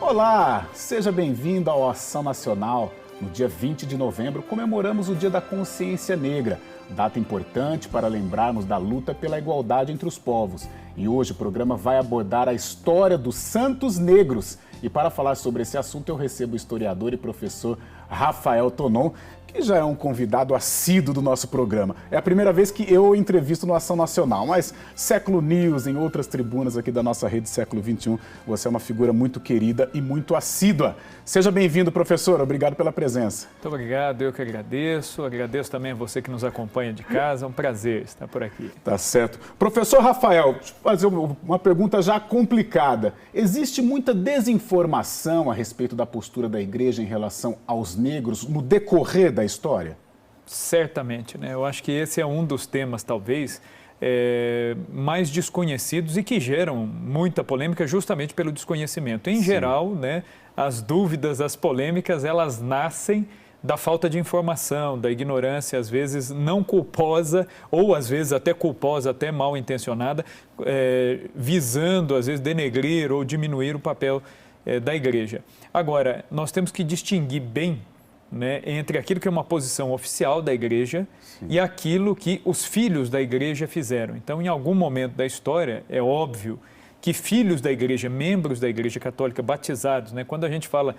Olá, seja bem-vindo ao Ação Nacional. No dia 20 de novembro, comemoramos o Dia da Consciência Negra, data importante para lembrarmos da luta pela igualdade entre os povos. E hoje o programa vai abordar a história dos Santos Negros. E para falar sobre esse assunto, eu recebo o historiador e professor Rafael Tonon, que já é um convidado assíduo do nosso programa. É a primeira vez que eu entrevisto no Ação Nacional, mas Século News, em outras tribunas aqui da nossa rede Século XXI, você é uma figura muito querida e muito assídua. Seja bem-vindo, professor. Obrigado pela presença. Muito obrigado, eu que agradeço. Agradeço também a você que nos acompanha de casa. É um prazer estar por aqui. Tá certo. Professor Rafael, deixa eu fazer uma pergunta já complicada. Existe muita desinformação a respeito da postura da igreja em relação aos negros no decorrer da história? Certamente, né? Eu acho que esse é um dos temas, talvez, mais desconhecidos e que geram muita polêmica justamente pelo desconhecimento. Em geral, né, as dúvidas, as polêmicas, elas nascem da falta de informação, da ignorância, às vezes não culposa, ou às vezes até culposa, até mal intencionada, visando, às vezes, denegrir ou diminuir o papel da igreja. Agora, nós temos que distinguir bem, né, entre aquilo que é uma posição oficial da igreja e aquilo que os filhos da igreja fizeram. Então, em algum momento da história, é óbvio que filhos da igreja, membros da igreja católica batizados, né, quando a gente fala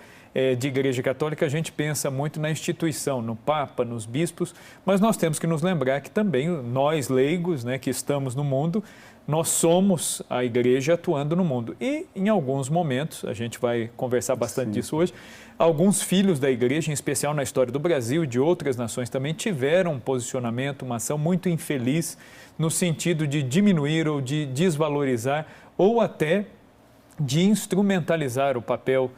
de igreja católica, a gente pensa muito na instituição, no Papa, nos bispos, mas nós temos que nos lembrar que também nós leigos, né, que estamos no mundo, nós somos a igreja atuando no mundo. E, em alguns momentos, a gente vai conversar bastante disso hoje, alguns filhos da igreja, em especial na história do Brasil e de outras nações também, tiveram um posicionamento, uma ação muito infeliz no sentido de diminuir ou de desvalorizar ou até de instrumentalizar o papel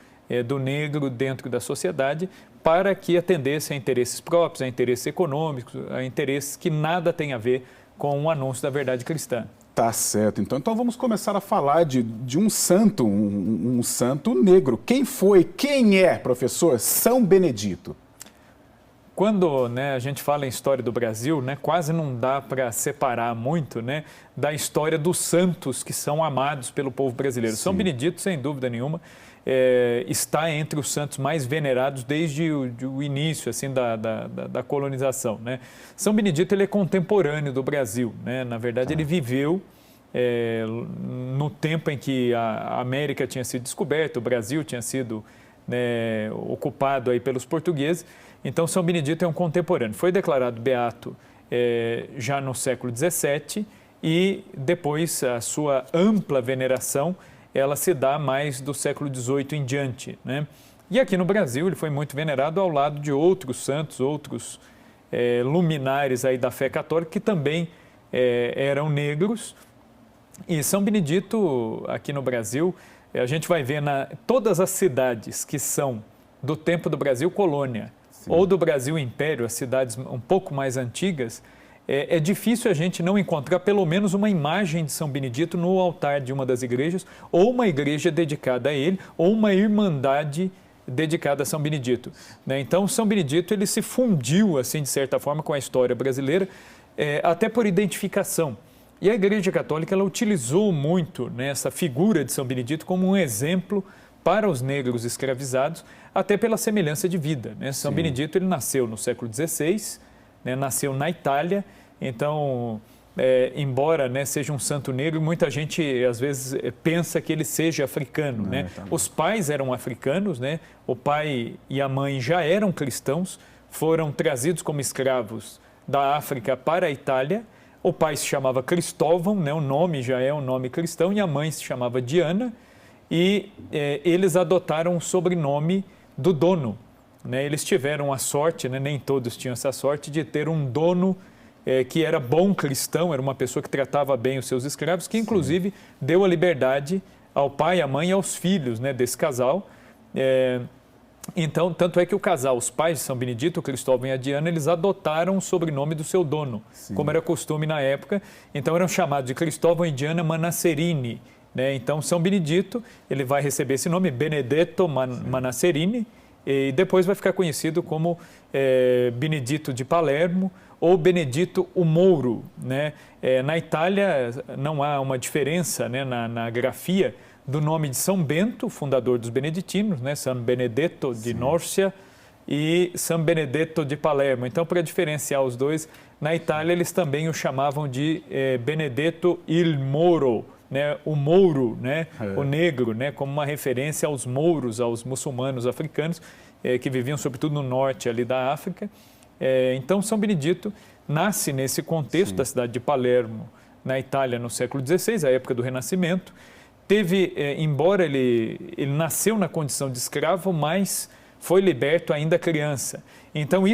do negro dentro da sociedade para que atendesse a interesses próprios, a interesses econômicos, a interesses que nada tem a ver com o anúncio da verdade cristã. Tá certo. Então vamos começar a falar de um santo, um santo negro. Quem é, professor? São Benedito. Quando, né, a gente fala em história do Brasil, né, quase não dá para separar muito, né, da história dos santos que são amados pelo povo brasileiro. São Benedito, sem dúvida nenhuma, está entre os santos mais venerados desde o início assim, da colonização, né? São Benedito ele é contemporâneo do Brasil, né? Na verdade, ele viveu no tempo em que a América tinha sido descoberta, o Brasil tinha sido, né, ocupado aí pelos portugueses. Então, São Benedito é um contemporâneo. Foi declarado beato já no século XVII e depois a sua ampla veneração ela se dá mais do século XVIII em diante, né? E aqui no Brasil ele foi muito venerado ao lado de outros santos, outros luminares aí da fé católica que também eram negros. E São Benedito, aqui no Brasil, a gente vai ver todas as cidades que são do tempo do Brasil colônia, ou do Brasil Império, as cidades um pouco mais antigas, é difícil a gente não encontrar pelo menos uma imagem de São Benedito no altar de uma das igrejas, ou uma igreja dedicada a ele, ou uma irmandade dedicada a São Benedito, né? Então, São Benedito ele se fundiu, assim, de certa forma, com a história brasileira, até por identificação. E a Igreja Católica ela utilizou muito, né, essa figura de São Benedito como um exemplo para os negros escravizados, até pela semelhança de vida, né? São Benedito ele nasceu no século XVI, né, nasceu na Itália, então, embora, né, seja um santo negro, muita gente às vezes pensa que ele seja africano, né? Os pais eram africanos, né? O pai e a mãe já eram cristãos, foram trazidos como escravos da África para a Itália. O pai se chamava Cristóvão, né? O nome já é um nome cristão, e a mãe se chamava Diana, e eles adotaram o sobrenome do dono, né? Eles tiveram a sorte, né? Nem todos tinham essa sorte, de ter um dono que era bom cristão, era uma pessoa que tratava bem os seus escravos, que inclusive deu a liberdade ao pai, à mãe e aos filhos, né, desse casal. Então, tanto é que o casal, os pais de São Benedito, o Cristóvão e a Diana, eles adotaram o sobrenome do seu dono, como era costume na época. Então, eram chamados de Cristóvão e Diana Manasserini, né? Então, São Benedito, ele vai receber esse nome, Benedetto Manasserini, e depois vai ficar conhecido como Benedito de Palermo ou Benedito o Mouro, né? Na Itália não há uma diferença, né, na grafia do nome de São Bento, fundador dos beneditinos, né? San Benedetto di Norcia e San Benedetto de Palermo. Então, para diferenciar os dois, na Itália eles também o chamavam de Benedetto il Moro, né? O mouro, né? O negro, né? Como uma referência aos mouros, aos muçulmanos africanos, que viviam sobretudo no norte ali da África. Então, São Benedito nasce nesse contexto da cidade de Palermo, na Itália, no século XVI, a época do Renascimento. Embora ele nasceu na condição de escravo, mas foi liberto ainda criança. Então,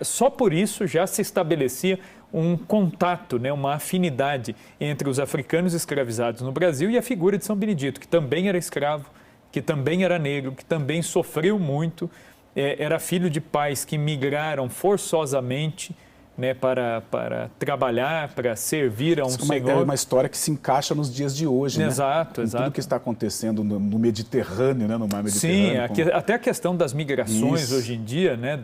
só por isso já se estabelecia um contato, né, uma afinidade entre os africanos escravizados no Brasil e a figura de São Benedito, que também era escravo, que também era negro, que também sofreu muito, era filho de pais que migraram forçosamente, né, para trabalhar, para servir a um senhor. É uma história que se encaixa nos dias de hoje, exato, né? Exato. Tudo que está acontecendo no Mediterrâneo, né, no mar Mediterrâneo. Sim, até a questão das migrações hoje em dia, né,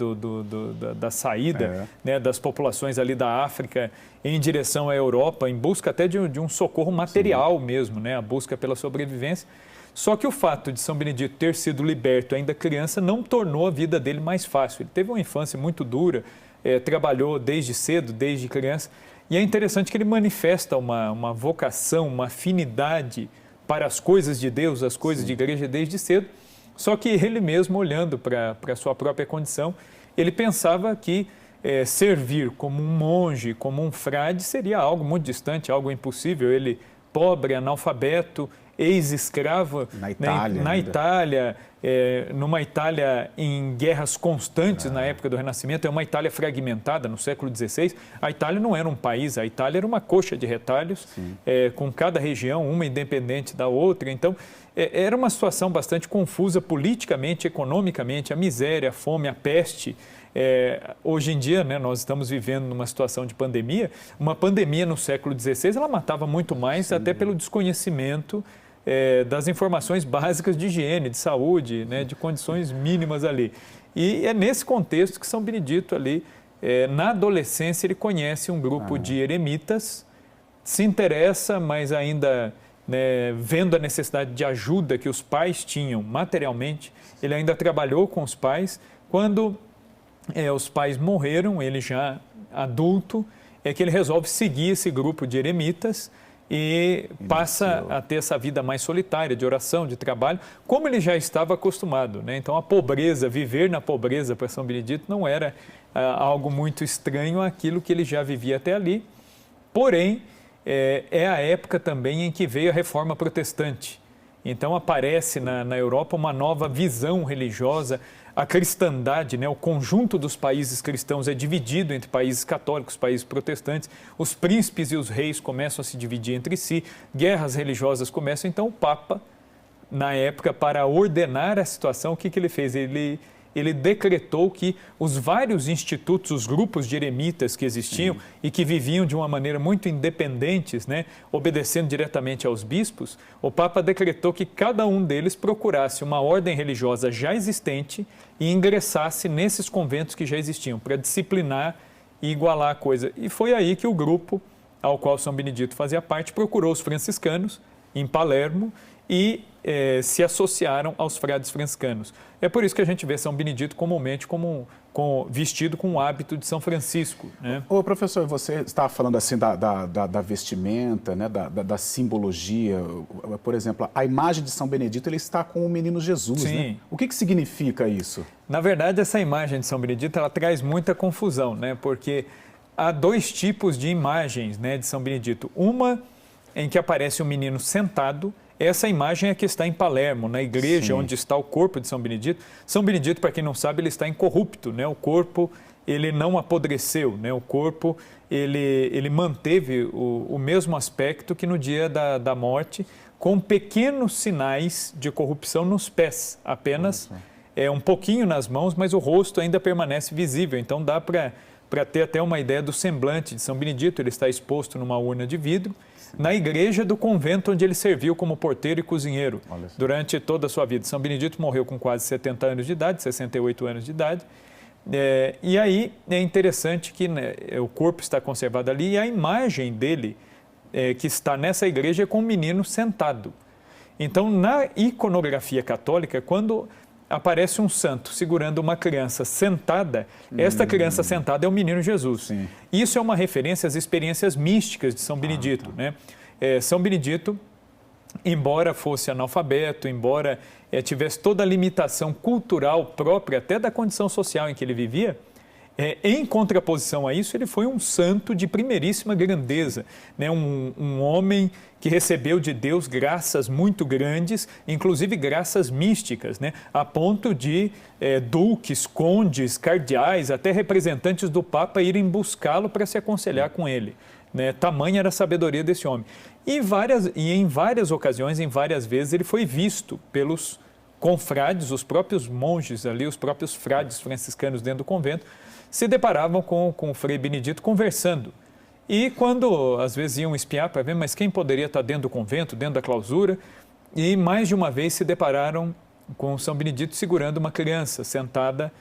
da saída, né, das populações ali da África em direção à Europa, em busca até de um socorro material mesmo, né, a busca pela sobrevivência. Só que o fato de São Benedito ter sido liberto ainda criança não tornou a vida dele mais fácil. Ele teve uma infância muito dura, trabalhou desde cedo, desde criança, e é interessante que ele manifesta uma vocação, uma afinidade para as coisas de Deus, as coisas de igreja desde cedo, só que ele mesmo, olhando para a sua própria condição, ele pensava que servir como um monge, como um frade, seria algo muito distante, algo impossível. Ele, pobre, analfabeto, ex-escravo na Itália, numa Itália em guerras constantes na época do Renascimento, é uma Itália fragmentada no século XVI. A Itália não era um país, a Itália era uma coxa de retalhos, com cada região, uma independente da outra. Então, era uma situação bastante confusa politicamente, economicamente, a miséria, a fome, a peste. Hoje em dia, né, nós estamos vivendo numa situação de pandemia. Uma pandemia no século XVI, ela matava muito mais, até pelo desconhecimento das informações básicas de higiene, de saúde, né, de condições mínimas ali. E é nesse contexto que São Benedito ali, na adolescência, ele conhece um grupo de eremitas, se interessa, mas ainda, né, vendo a necessidade de ajuda que os pais tinham materialmente, ele ainda trabalhou com os pais. Quando os pais morreram, ele já adulto, é que ele resolve seguir esse grupo de eremitas e passa a ter essa vida mais solitária, de oração, de trabalho, como ele já estava acostumado, né? Então, a pobreza, viver na pobreza para São Benedito não era algo muito estranho àquilo que ele já vivia até ali. Porém, é a época também em que veio a Reforma Protestante. Então, aparece na Europa uma nova visão religiosa. A cristandade, né, o conjunto dos países cristãos é dividido entre países católicos, países protestantes. Os príncipes e os reis começam a se dividir entre si, guerras religiosas começam. Então, o Papa, na época, para ordenar a situação, o que ele fez? Ele decretou que os vários institutos, os grupos de eremitas que existiam e que viviam de uma maneira muito independentes, né, obedecendo diretamente aos bispos, o Papa decretou que cada um deles procurasse uma ordem religiosa já existente e ingressasse nesses conventos que já existiam, para disciplinar e igualar a coisa. E foi aí que o grupo ao qual São Benedito fazia parte procurou os franciscanos em Palermo e se associaram aos frades franciscanos. É por isso que a gente vê São Benedito comumente vestido com o hábito de São Francisco, né? Ô, professor, você estava falando assim da vestimenta, né, da simbologia. Por exemplo, a imagem de São Benedito, ele está com o menino Jesus, né? O que significa isso? Na verdade, essa imagem de São Benedito, ela traz muita confusão, né? Porque há dois tipos de imagens, né, de São Benedito. Uma em que aparece um menino sentado. Essa imagem é que está em Palermo, na igreja onde está o corpo de São Benedito. São Benedito, para quem não sabe, ele está incorrupto, né? O corpo, ele não apodreceu, né? O corpo, ele manteve o mesmo aspecto que no dia da morte, com pequenos sinais de corrupção nos pés, apenas um pouquinho nas mãos, mas o rosto ainda permanece visível. Então dá para ter até uma ideia do semblante de São Benedito. Ele está exposto numa urna de vidro, na igreja do convento onde ele serviu como porteiro e cozinheiro durante toda a sua vida. São Benedito morreu com quase 70 anos de idade, 68 anos de idade. E aí é interessante que, né, o corpo está conservado ali e a imagem dele que está nessa igreja é com um menino sentado. Então, na iconografia católica, quando aparece um santo segurando uma criança sentada, esta criança sentada é o menino Jesus. Sim. Isso é uma referência às experiências místicas de São Benedito, né? São Benedito, embora fosse analfabeto, embora tivesse toda a limitação cultural própria, até da condição social em que ele vivia, em contraposição a isso, ele foi um santo de primeiríssima grandeza, né? Um homem que recebeu de Deus graças muito grandes, inclusive graças místicas, né? A ponto de duques, condes, cardeais, até representantes do Papa irem buscá-lo para se aconselhar com ele, né? Tamanha era a sabedoria desse homem. E em várias ocasiões, em várias vezes, ele foi visto pelos confrades, os próprios monges ali, os próprios frades franciscanos dentro do convento, se deparavam com o Frei Benedito conversando. E quando, às vezes, iam espiar para ver, mas quem poderia estar dentro do convento, dentro da clausura, e mais de uma vez se depararam com São Benedito segurando uma criança sentada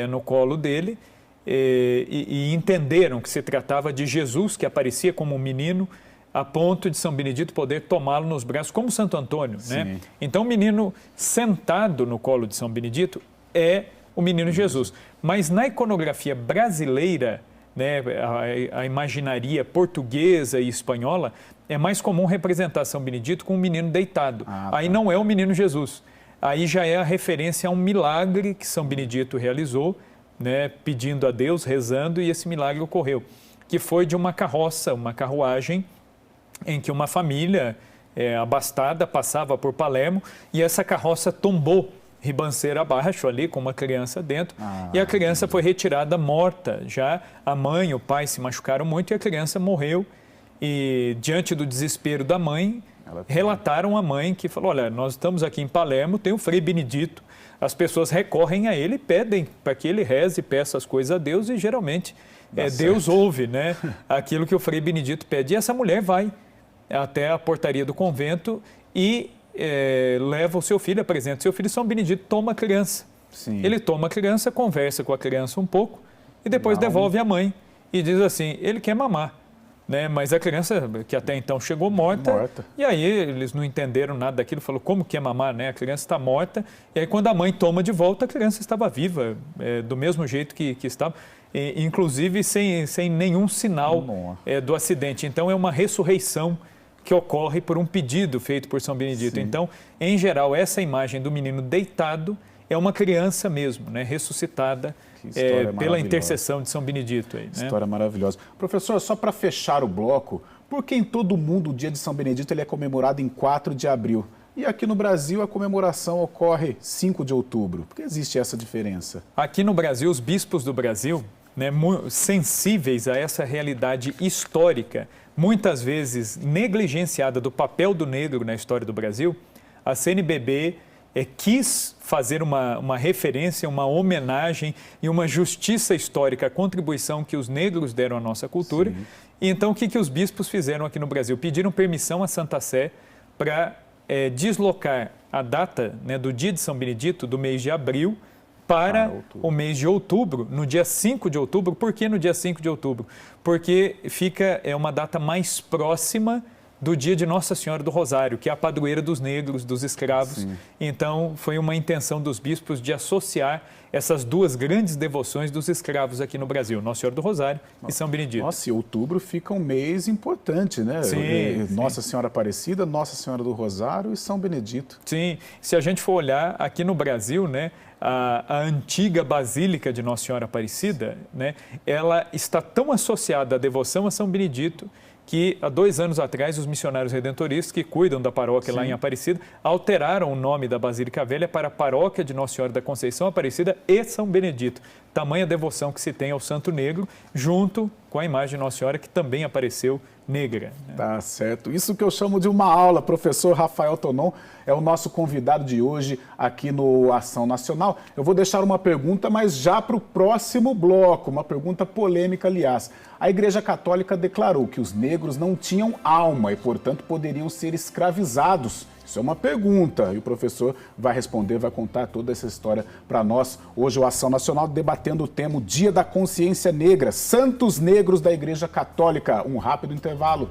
no colo dele, e entenderam que se tratava de Jesus, que aparecia como um menino, a ponto de São Benedito poder tomá-lo nos braços, como Santo Antônio, né? Então, o menino sentado no colo de São Benedito é o menino Jesus. Mas na iconografia brasileira, né, a imaginaria portuguesa e espanhola, é mais comum representar São Benedito com um menino deitado. Aí não é o menino Jesus. Aí já é a referência a um milagre que São Benedito realizou, né, pedindo a Deus, rezando, e esse milagre ocorreu, que foi de uma carroça, uma carruagem, em que uma família abastada passava por Palermo e essa carroça tombou ribanceira abaixo ali com uma criança dentro e a criança foi retirada morta. Já a mãe e o pai se machucaram muito e a criança morreu. E diante do desespero da mãe, relataram a mãe que falou: olha, nós estamos aqui em Palermo, tem o Frei Benedito, as pessoas recorrem a ele e pedem para que ele reze e peça as coisas a Deus e geralmente Deus ouve, né, aquilo que o Frei Benedito pede. E essa mulher vai até a portaria do convento e leva o seu filho, apresenta o seu filho. São Benedito toma a criança. Sim. Ele toma a criança, conversa com a criança um pouco e depois devolve a mãe e diz assim: ele quer mamar, né? Mas a criança, que até então chegou morta. E aí eles não entenderam nada daquilo, falou: como quer mamar, né? A criança está morta. E aí quando a mãe toma de volta, a criança estava viva, do mesmo jeito que estava, inclusive sem nenhum sinal do acidente. Então é uma ressurreição que ocorre por um pedido feito por São Benedito. Sim. Então, em geral, essa imagem do menino deitado é uma criança mesmo, né, ressuscitada pela intercessão de São Benedito. Aí, né? História maravilhosa. Professor, só para fechar o bloco, por que em todo o mundo o dia de São Benedito ele é comemorado em 4 de abril? E aqui no Brasil a comemoração ocorre 5 de outubro. Por que existe essa diferença? Aqui no Brasil, os bispos do Brasil, né, sensíveis a essa realidade histórica, muitas vezes negligenciada do papel do negro na história do Brasil, a CNBB quis fazer uma referência, uma homenagem e uma justiça histórica à contribuição que os negros deram à nossa cultura. Sim. E então, o que os bispos fizeram aqui no Brasil? Pediram permissão à Santa Sé para deslocar a data, né, do dia de São Benedito, do mês de abril, para o mês de outubro, no dia 5 de outubro. Por que no dia 5 de outubro? Porque fica uma data mais próxima do dia de Nossa Senhora do Rosário, que é a padroeira dos negros, dos escravos. Sim. Então, foi uma intenção dos bispos de associar essas duas grandes devoções dos escravos aqui no Brasil, Nossa Senhora do Rosário e São Benedito. Nossa, e outubro fica um mês importante, né? Sim, Nossa Senhora Aparecida, Nossa Senhora do Rosário e São Benedito. Sim, se a gente for olhar aqui no Brasil, né, a antiga Basílica de Nossa Senhora Aparecida, né, ela está tão associada à devoção a São Benedito que há 2 anos atrás os missionários redentoristas que cuidam da paróquia lá em Aparecida alteraram o nome da Basílica Velha para Paróquia de Nossa Senhora da Conceição Aparecida e São Benedito. Tamanha devoção que se tem ao Santo Negro, junto com a imagem de Nossa Senhora que também apareceu negra. Né? Tá certo. Isso que eu chamo de uma aula. Professor Rafael Tonon é o nosso convidado de hoje aqui no Ação Nacional. Eu vou deixar uma pergunta, mas já para o próximo bloco, uma pergunta polêmica, aliás. A Igreja Católica declarou que os negros não tinham alma e, portanto, poderiam ser escravizados. Isso é uma pergunta e o professor vai responder, vai contar toda essa história para nós. Hoje o Ação Nacional debatendo o tema Dia da Consciência Negra, Santos Negros da Igreja Católica. Um rápido intervalo.